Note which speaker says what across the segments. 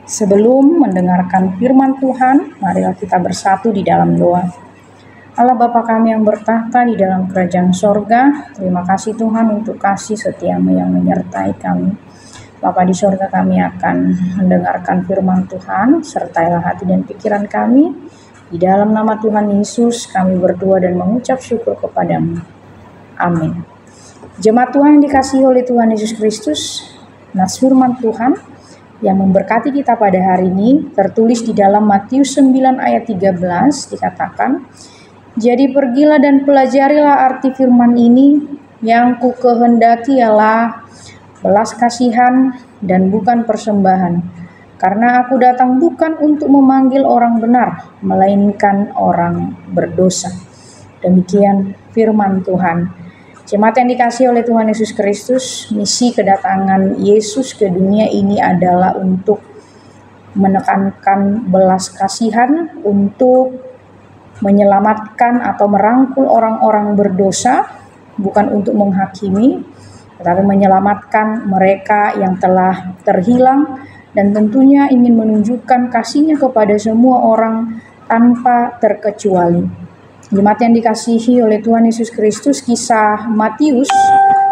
Speaker 1: Sebelum mendengarkan firman Tuhan, marilah kita bersatu di dalam doa. Allah Bapa kami yang bertahta di dalam kerajaan sorga, terima kasih Tuhan untuk kasih setiamu yang menyertai kami. Bapa di sorga, kami akan mendengarkan firman Tuhan, sertailah hati dan pikiran kami. Di dalam nama Tuhan Yesus kami berdoa dan mengucap syukur kepadamu. Amin. Jemaat Tuhan yang dikasihi oleh Tuhan Yesus Kristus, nas firman Tuhan yang memberkati kita pada hari ini tertulis di dalam Matius 9 ayat 13 dikatakan, "Jadi pergilah dan pelajarilah arti firman ini, yang ku kehendaki ialah belas kasihan dan bukan persembahan, karena aku datang bukan untuk memanggil orang benar, melainkan orang berdosa." Demikian firman Tuhan. Jemaat yang dikasihi oleh Tuhan Yesus Kristus, misi kedatangan Yesus ke dunia ini adalah untuk menekankan belas kasihan, untuk menyelamatkan atau merangkul orang-orang berdosa, bukan untuk menghakimi, tetapi menyelamatkan mereka yang telah terhilang, dan tentunya ingin menunjukkan kasih-Nya kepada semua orang tanpa terkecuali. Jemaat yang dikasihi oleh Tuhan Yesus Kristus, kisah Matius,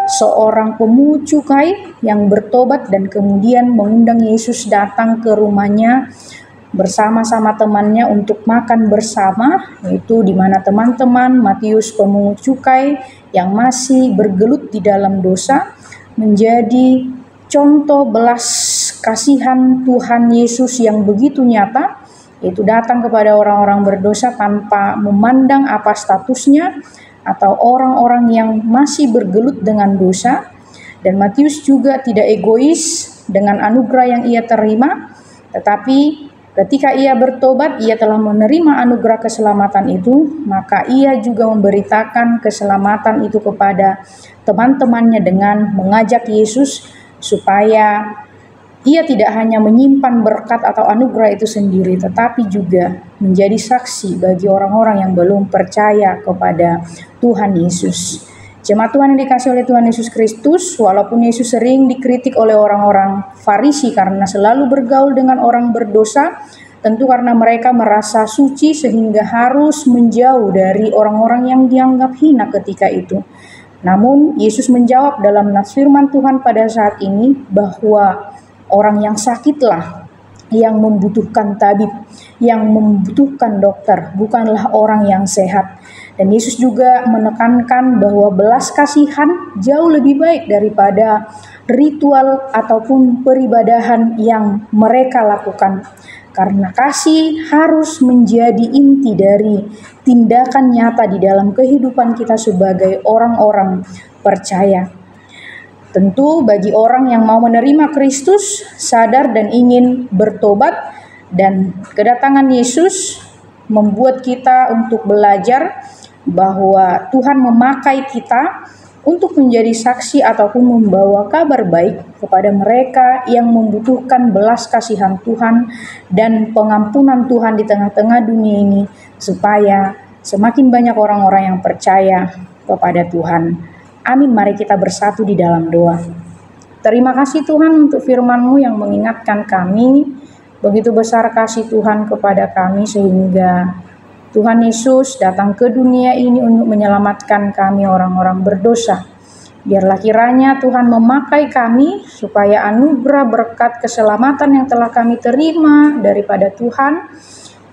Speaker 1: seorang pemungut cukai yang bertobat dan kemudian mengundang Yesus datang ke rumahnya bersama-sama temannya untuk makan bersama, yaitu di mana teman-teman Matius pemungut cukai yang masih bergelut di dalam dosa menjadi contoh belas kasihan Tuhan Yesus yang begitu nyata, yaitu datang kepada orang-orang berdosa tanpa memandang apa statusnya atau orang-orang yang masih bergelut dengan dosa. Dan Matius juga tidak egois dengan anugerah yang ia terima, tetapi ketika ia bertobat, ia telah menerima anugerah keselamatan itu, maka ia juga memberitakan keselamatan itu kepada teman-temannya dengan mengajak Yesus supaya ia tidak hanya menyimpan berkat atau anugerah itu sendiri, tetapi juga menjadi saksi bagi orang-orang yang belum percaya kepada Tuhan Yesus. Jemaat Tuhan yang dikasihi oleh Tuhan Yesus Kristus, walaupun Yesus sering dikritik oleh orang-orang Farisi karena selalu bergaul dengan orang berdosa, tentu karena mereka merasa suci sehingga harus menjauh dari orang-orang yang dianggap hina ketika itu. Namun Yesus menjawab dalam nas firman Tuhan pada saat ini bahwa orang yang sakitlah yang membutuhkan tabib, yang membutuhkan dokter, bukanlah orang yang sehat. Dan Yesus juga menekankan bahwa belas kasihan jauh lebih baik daripada ritual ataupun peribadahan yang mereka lakukan. Karena kasih harus menjadi inti dari tindakan nyata di dalam kehidupan kita sebagai orang-orang percaya. Tentu bagi orang yang mau menerima Kristus, sadar dan ingin bertobat, dan kedatangan Yesus membuat kita untuk belajar bahwa Tuhan memakai kita untuk menjadi saksi ataupun membawa kabar baik kepada mereka yang membutuhkan belas kasihan Tuhan dan pengampunan Tuhan di tengah-tengah dunia ini, supaya semakin banyak orang-orang yang percaya kepada Tuhan. Amin, mari kita bersatu di dalam doa. Terima kasih Tuhan untuk firman-Mu yang mengingatkan kami, begitu besar kasih Tuhan kepada kami sehingga Tuhan Yesus datang ke dunia ini untuk menyelamatkan kami orang-orang berdosa. Biarlah kiranya Tuhan memakai kami supaya anugerah berkat keselamatan yang telah kami terima daripada Tuhan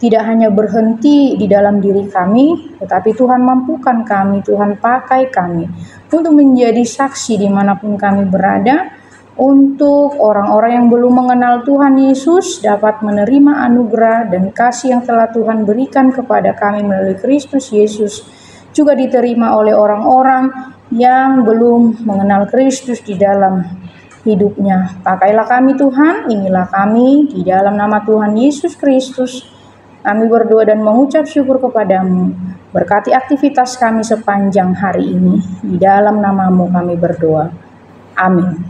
Speaker 1: tidak hanya berhenti di dalam diri kami, tetapi Tuhan mampukan kami, Tuhan pakai kami untuk menjadi saksi dimanapun kami berada, untuk orang-orang yang belum mengenal Tuhan Yesus dapat menerima anugerah dan kasih yang telah Tuhan berikan kepada kami melalui Kristus Yesus, juga diterima oleh orang-orang yang belum mengenal Kristus di dalam hidupnya. Pakailah kami Tuhan, inilah kami, di dalam nama Tuhan Yesus Kristus kami berdoa dan mengucap syukur kepadamu. Berkati aktivitas kami sepanjang hari ini, di dalam namamu kami berdoa. Amin.